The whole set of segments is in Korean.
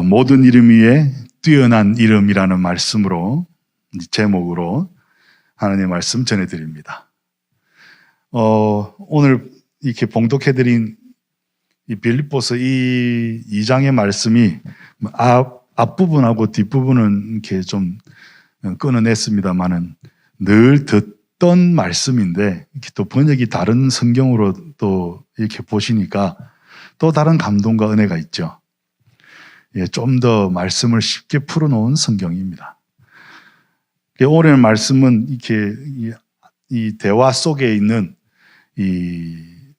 모든 이름 위에 뛰어난 이름이라는 말씀으로 제목으로 하나님의 말씀 전해드립니다. 오늘 이렇게 봉독해드린 이 빌립보서 이 2장의 말씀이 앞부분하고 뒷부분은 이렇게 좀 끊어냈습니다만은 늘 듣던 말씀인데 이렇게 또 번역이 다른 성경으로 또 이렇게 보시니까 또 다른 감동과 은혜가 있죠. 좀 더 말씀을 쉽게 풀어놓은 성경입니다. 오늘 말씀은 이렇게 이 대화 속에 있는 이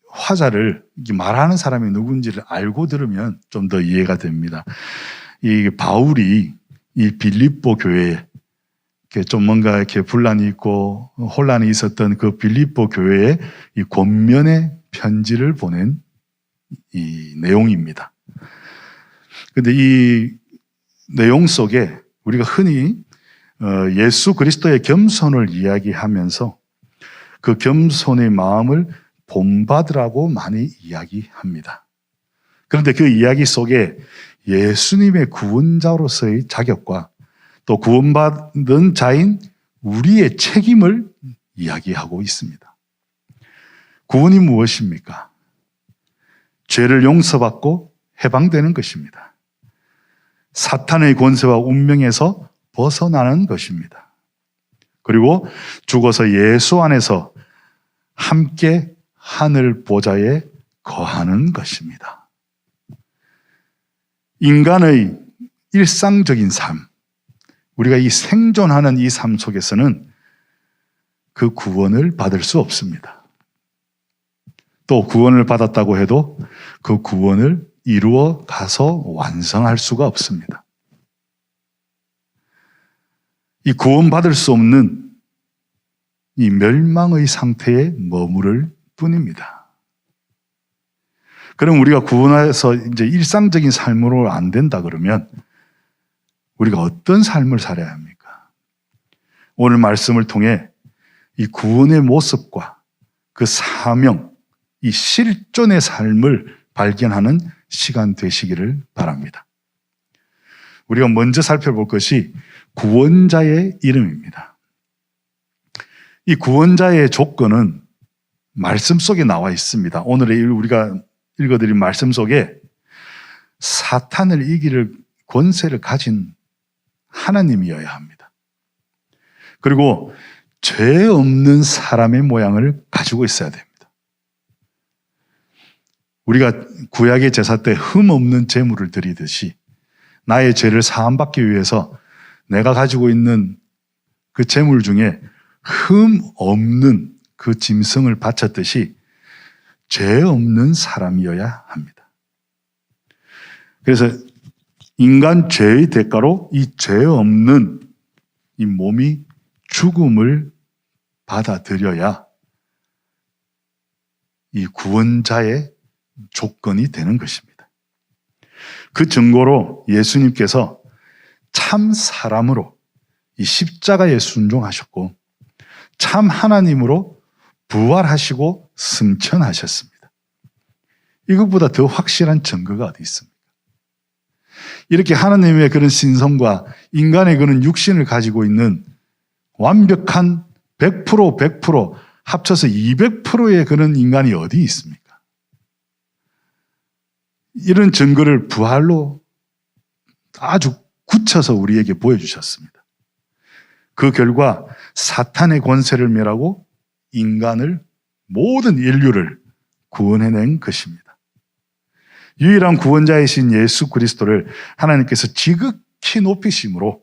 화자를 말하는 사람이 누군지를 알고 들으면 좀 더 이해가 됩니다. 이 바울이 이 빌립보 교회에 좀 뭔가 이렇게 분란이 있고 혼란이 있었던 그 빌립보 교회에 이 권면의 편지를 보낸 이 내용입니다. 근데 이 내용 속에 우리가 흔히 예수 그리스도의 겸손을 이야기하면서 그 겸손의 마음을 본받으라고 많이 이야기합니다. 그런데 그 이야기 속에 예수님의 구원자로서의 자격과 또 구원받은 자인 우리의 책임을 이야기하고 있습니다. 구원이 무엇입니까? 죄를 용서받고 해방되는 것입니다. 사탄의 권세와 운명에서 벗어나는 것입니다. 그리고 죽어서 예수 안에서 함께 하늘 보좌에 거하는 것입니다. 인간의 일상적인 삶, 우리가 이 생존하는 이 삶 속에서는 그 구원을 받을 수 없습니다. 또 구원을 받았다고 해도 그 구원을 이루어 가서 완성할 수가 없습니다. 이 구원받을 수 없는 이 멸망의 상태에 머무를 뿐입니다. 그럼 우리가 구원해서 이제 일상적인 삶으로 안 된다 그러면 우리가 어떤 삶을 살아야 합니까? 오늘 말씀을 통해 이 구원의 모습과 그 사명, 이 실존의 삶을 발견하는 시간 되시기를 바랍니다. 우리가 먼저 살펴볼 것이 구원자의 이름입니다. 이 구원자의 조건은 말씀 속에 나와 있습니다. 오늘 우리가 읽어드린 말씀 속에 사탄을 이길 권세를 가진 하나님이어야 합니다. 그리고 죄 없는 사람의 모양을 가지고 있어야 됩니다. 우리가 구약의 제사 때 흠 없는 제물을 드리듯이 나의 죄를 사함받기 위해서 내가 가지고 있는 그 제물 중에 흠 없는 그 짐승을 바쳤듯이 죄 없는 사람이어야 합니다. 그래서 인간 죄의 대가로 이 죄 없는 이 몸이 죽음을 받아들여야 이 구원자의 조건이 되는 것입니다. 그 증거로 예수님께서 참 사람으로 이 십자가에 순종하셨고 참 하나님으로 부활하시고 승천하셨습니다. 이것보다 더 확실한 증거가 어디 있습니까? 이렇게 하나님의 그런 신성과 인간의 그런 육신을 가지고 있는 완벽한 100% 합쳐서 200%의 그런 인간이 어디 있습니까? 이런 증거를 부활로 아주 굳혀서 우리에게 보여주셨습니다. 그 결과 사탄의 권세를 멸하고 인간을, 모든 인류를 구원해낸 것입니다. 유일한 구원자이신 예수 그리스도를 하나님께서 지극히 높이심으로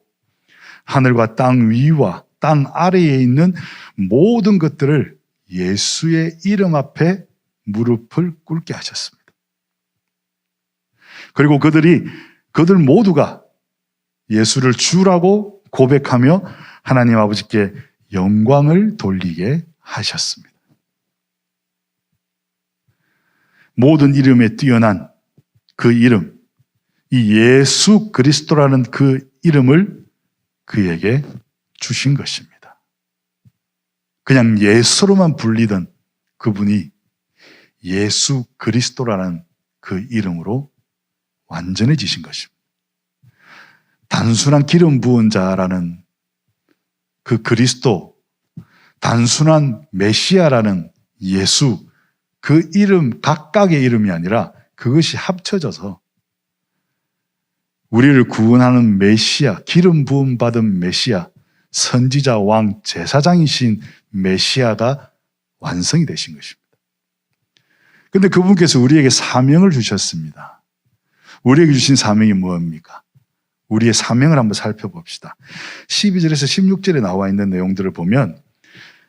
하늘과 땅 위와 땅 아래에 있는 모든 것들을 예수의 이름 앞에 무릎을 꿇게 하셨습니다. 그리고 그들 모두가 예수를 주라고 고백하며 하나님 아버지께 영광을 돌리게 하셨습니다. 모든 이름에 뛰어난 그 이름, 이 예수 그리스도라는 그 이름을 그에게 주신 것입니다. 그냥 예수로만 불리던 그분이 예수 그리스도라는 그 이름으로 완전해지신 것입니다. 단순한 기름 부은 자라는 그 그리스도, 단순한 메시아라는 예수, 그 이름 각각의 이름이 아니라 그것이 합쳐져서 우리를 구원하는 메시아, 기름 부음 받은 메시아, 선지자, 왕, 제사장이신 메시아가 완성이 되신 것입니다. 그런데 그분께서 우리에게 사명을 주셨습니다. 우리에게 주신 사명이 무엇입니까? 우리의 사명을 한번 살펴봅시다. 12절에서 16절에 나와 있는 내용들을 보면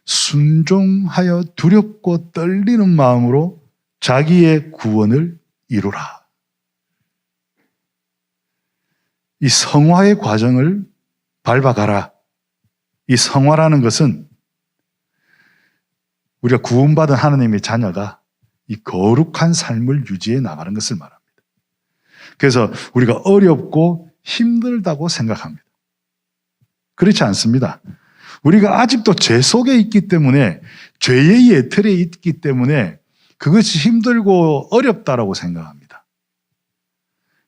순종하여 두렵고 떨리는 마음으로 자기의 구원을 이루라. 이 성화의 과정을 밟아가라. 이 성화라는 것은 우리가 구원받은 하나님의 자녀가 이 거룩한 삶을 유지해 나가는 것을 말합니다. 그래서 우리가 어렵고 힘들다고 생각합니다. 그렇지 않습니다. 우리가 아직도 죄 속에 있기 때문에, 죄의 예틀에 있기 때문에 그것이 힘들고 어렵다라고 생각합니다.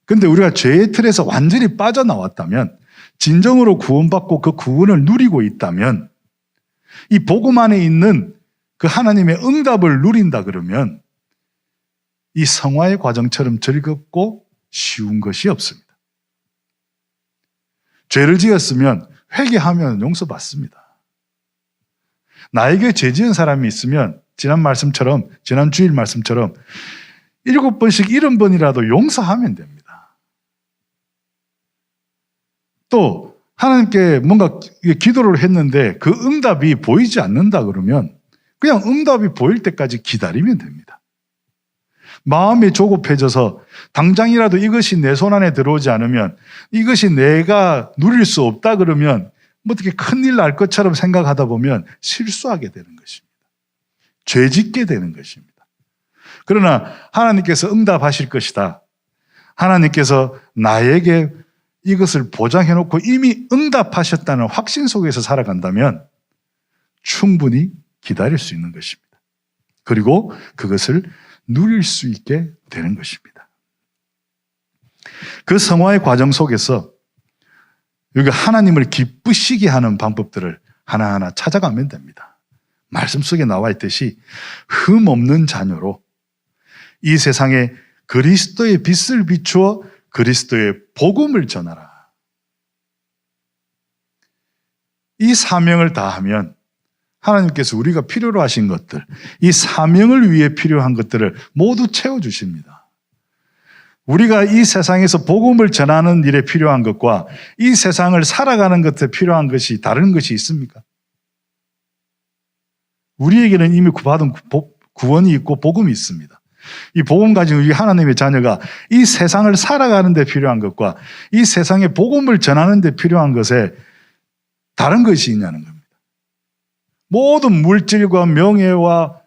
그런데 우리가 죄의 틀에서 완전히 빠져나왔다면, 진정으로 구원받고 그 구원을 누리고 있다면, 이 복음 안에 있는 그 하나님의 응답을 누린다 그러면 이 성화의 과정처럼 즐겁고 쉬운 것이 없습니다. 죄를 지었으면 회개하면 용서받습니다. 나에게 죄 지은 사람이 있으면 지난 주일 말씀처럼 7번씩 70번이라도 용서하면 됩니다. 또 하나님께 뭔가 기도를 했는데 그 응답이 보이지 않는다 그러면 그냥 응답이 보일 때까지 기다리면 됩니다. 마음이 조급해져서 당장이라도 이것이 내 손 안에 들어오지 않으면, 이것이 내가 누릴 수 없다 그러면 뭐 어떻게 큰일 날 것처럼 생각하다 보면 실수하게 되는 것입니다. 죄 짓게 되는 것입니다. 그러나 하나님께서 응답하실 것이다, 하나님께서 나에게 이것을 보장해 놓고 이미 응답하셨다는 확신 속에서 살아간다면 충분히 기다릴 수 있는 것입니다. 그리고 그것을 누릴 수 있게 되는 것입니다. 그 성화의 과정 속에서 우리가 하나님을 기쁘시게 하는 방법들을 하나하나 찾아가면 됩니다. 말씀 속에 나와 있듯이 흠 없는 자녀로 이 세상에 그리스도의 빛을 비추어 그리스도의 복음을 전하라. 이 사명을 다하면 하나님께서 우리가 필요로 하신 것들, 이 사명을 위해 필요한 것들을 모두 채워주십니다. 우리가 이 세상에서 복음을 전하는 일에 필요한 것과 이 세상을 살아가는 것에 필요한 것이 다른 것이 있습니까? 우리에게는 이미 받은 구원이 있고 복음이 있습니다. 이 복음 가진 우리 하나님의 자녀가 이 세상을 살아가는 데 필요한 것과 이 세상에 복음을 전하는 데 필요한 것에 다른 것이 있냐는 겁니다. 모든 물질과 명예와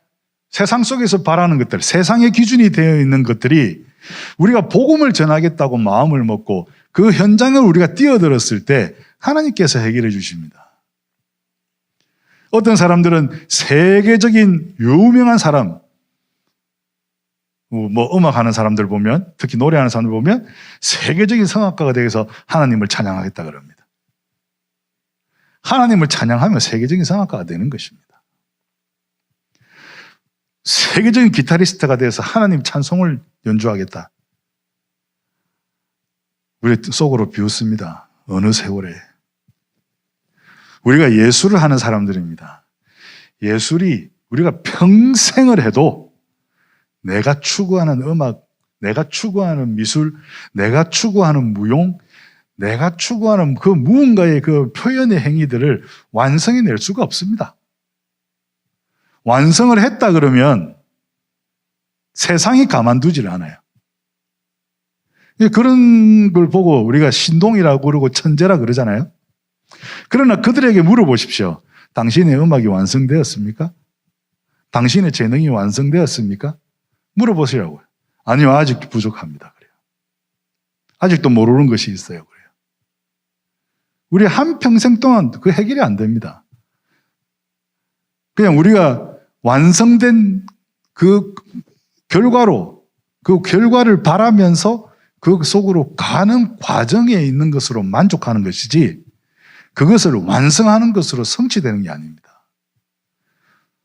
세상 속에서 바라는 것들, 세상의 기준이 되어 있는 것들이 우리가 복음을 전하겠다고 마음을 먹고 그 현장을 우리가 뛰어들었을 때 하나님께서 해결해 주십니다. 어떤 사람들은 세계적인 유명한 사람, 뭐 음악하는 사람들 보면, 특히 노래하는 사람들 보면 세계적인 성악가가 되어서 하나님을 찬양하겠다 그럽니다. 하나님을 찬양하면 세계적인 성악가가 되는 것입니다. 세계적인 기타리스트가 되어서 하나님 찬송을 연주하겠다. 우리 속으로 비웃습니다. 어느 세월에. 우리가 예술을 하는 사람들입니다. 예술이 우리가 평생을 해도 내가 추구하는 음악, 내가 추구하는 미술, 내가 추구하는 무용, 내가 추구하는 그 무언가의 그 표현의 행위들을 완성해낼 수가 없습니다. 완성을 했다 그러면 세상이 가만두질 않아요. 그런 걸 보고 우리가 신동이라고 그러고 천재라 그러잖아요. 그러나 그들에게 물어보십시오. 당신의 음악이 완성되었습니까? 당신의 재능이 완성되었습니까? 물어보시라고요. 아니요, 아직 부족합니다. 그래요. 아직도 모르는 것이 있어요. 그래요. 우리 한평생 동안 그 해결이 안 됩니다. 그냥 우리가 완성된 그 결과로, 그 결과를 바라면서 그 속으로 가는 과정에 있는 것으로 만족하는 것이지 그것을 완성하는 것으로 성취되는 게 아닙니다.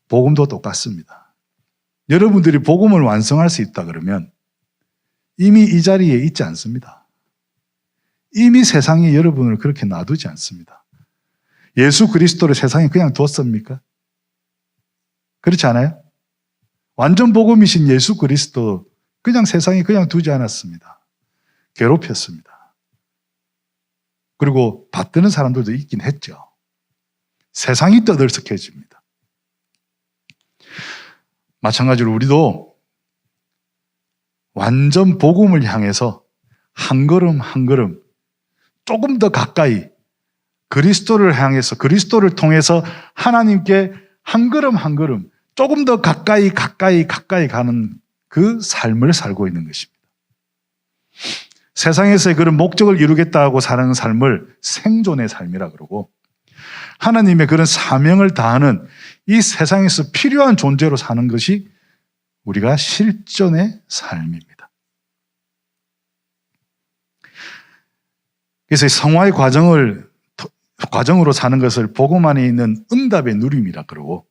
복음도 똑같습니다. 여러분들이 복음을 완성할 수 있다 그러면 이미 이 자리에 있지 않습니다. 이미 세상이 여러분을 그렇게 놔두지 않습니다. 예수 그리스도를 세상에 그냥 뒀습니까? 그렇지 않아요? 완전 복음이신 예수 그리스도 그냥 세상에 그냥 두지 않았습니다. 괴롭혔습니다. 그리고 받드는 사람들도 있긴 했죠. 세상이 떠들썩해집니다. 마찬가지로 우리도 완전 복음을 향해서 한 걸음 한 걸음 조금 더 가까이 그리스도를 향해서 그리스도를 통해서 하나님께 한 걸음 한 걸음 조금 더 가까이 가는 그 삶을 살고 있는 것입니다. 세상에서의 그런 목적을 이루겠다고 사는 삶을 생존의 삶이라 그러고 하나님의 그런 사명을 다하는 이 세상에서 필요한 존재로 사는 것이 우리가 실존의 삶입니다. 그래서 성화의 과정으로 사는 것을 복음 안에 있는 응답의 누림이라 그러고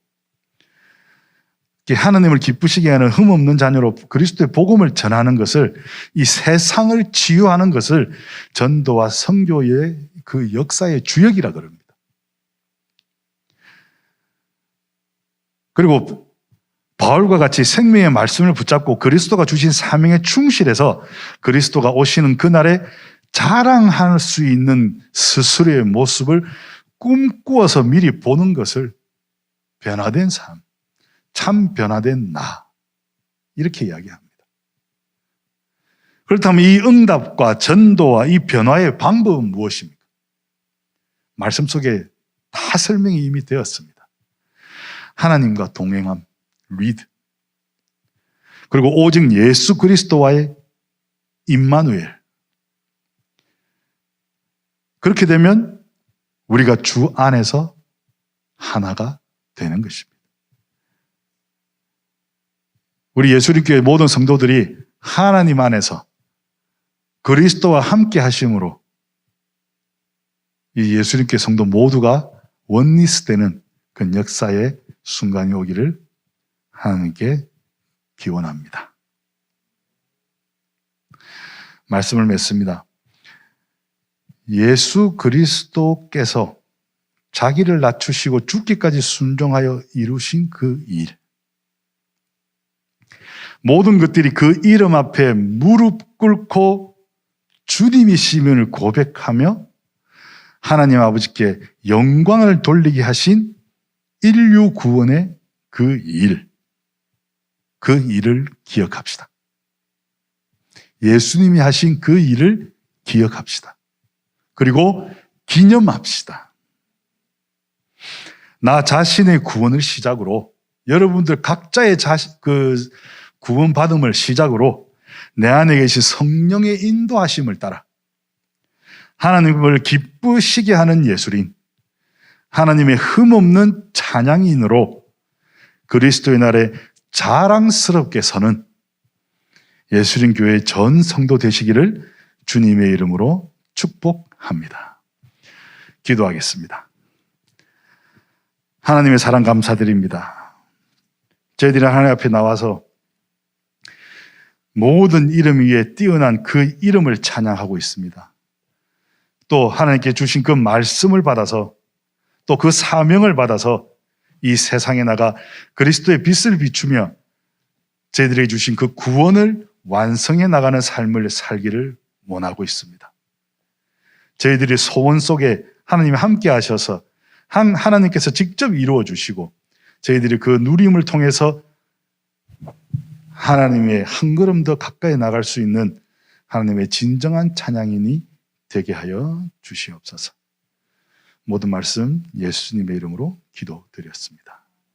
하나님을 기쁘시게 하는 흠없는 자녀로 그리스도의 복음을 전하는 것을 이 세상을 치유하는 것을 전도와 선교의 그 역사의 주역이라 그럽니다. 그리고 바울과 같이 생명의 말씀을 붙잡고 그리스도가 주신 사명에 충실해서 그리스도가 오시는 그날에 자랑할 수 있는 스스로의 모습을 꿈꾸어서 미리 보는 것을 변화된 삶, 참 변화된 나 이렇게 이야기합니다. 그렇다면 이 응답과 전도와 이 변화의 방법은 무엇입니까? 말씀 속에 다 설명이 이미 되었습니다. 하나님과 동행함, 리드. 그리고 오직 예수 그리스도와의 임마누엘. 그렇게 되면 우리가 주 안에서 하나가 되는 것입니다. 우리 예수님교회 모든 성도들이 하나님 안에서 그리스도와 함께 하심으로 이 예수님교회 성도 모두가 원리스되는 그 역사의 순간이 오기를 하나님께 기원합니다. 말씀을 맺습니다. 예수 그리스도께서 자기를 낮추시고 죽기까지 순종하여 이루신 그 일. 모든 것들이 그 이름 앞에 무릎 꿇고 주님이심을 고백하며 하나님 아버지께 영광을 돌리게 하신 인류 구원의 그 일, 그 일을 기억합시다. 예수님이 하신 그 일을 기억합시다. 그리고 기념합시다. 나 자신의 구원을 시작으로 여러분들 각자의 구원받음을 시작으로 내 안에 계신 성령의 인도하심을 따라 하나님을 기쁘시게 하는 예술인, 하나님의 흠없는 찬양인으로 그리스도의 날에 자랑스럽게 서는 예수님 교회 전 성도 되시기를 주님의 이름으로 축복합니다. 기도하겠습니다. 하나님의 사랑 감사드립니다. 저희들이 하나님 앞에 나와서 모든 이름 위에 뛰어난 그 이름을 찬양하고 있습니다. 또 하나님께 주신 그 말씀을 받아서 또 그 사명을 받아서 이 세상에 나가 그리스도의 빛을 비추며 저희들에게 주신 그 구원을 완성해 나가는 삶을 살기를 원하고 있습니다. 저희들의 소원 속에 하나님이 함께 하셔서 하나님께서 직접 이루어 주시고 저희들이 그 누림을 통해서 하나님의 한 걸음 더 가까이 나갈 수 있는 하나님의 진정한 찬양인이 되게 하여 주시옵소서. 모든 말씀 예수님의 이름으로 기도드렸습니다.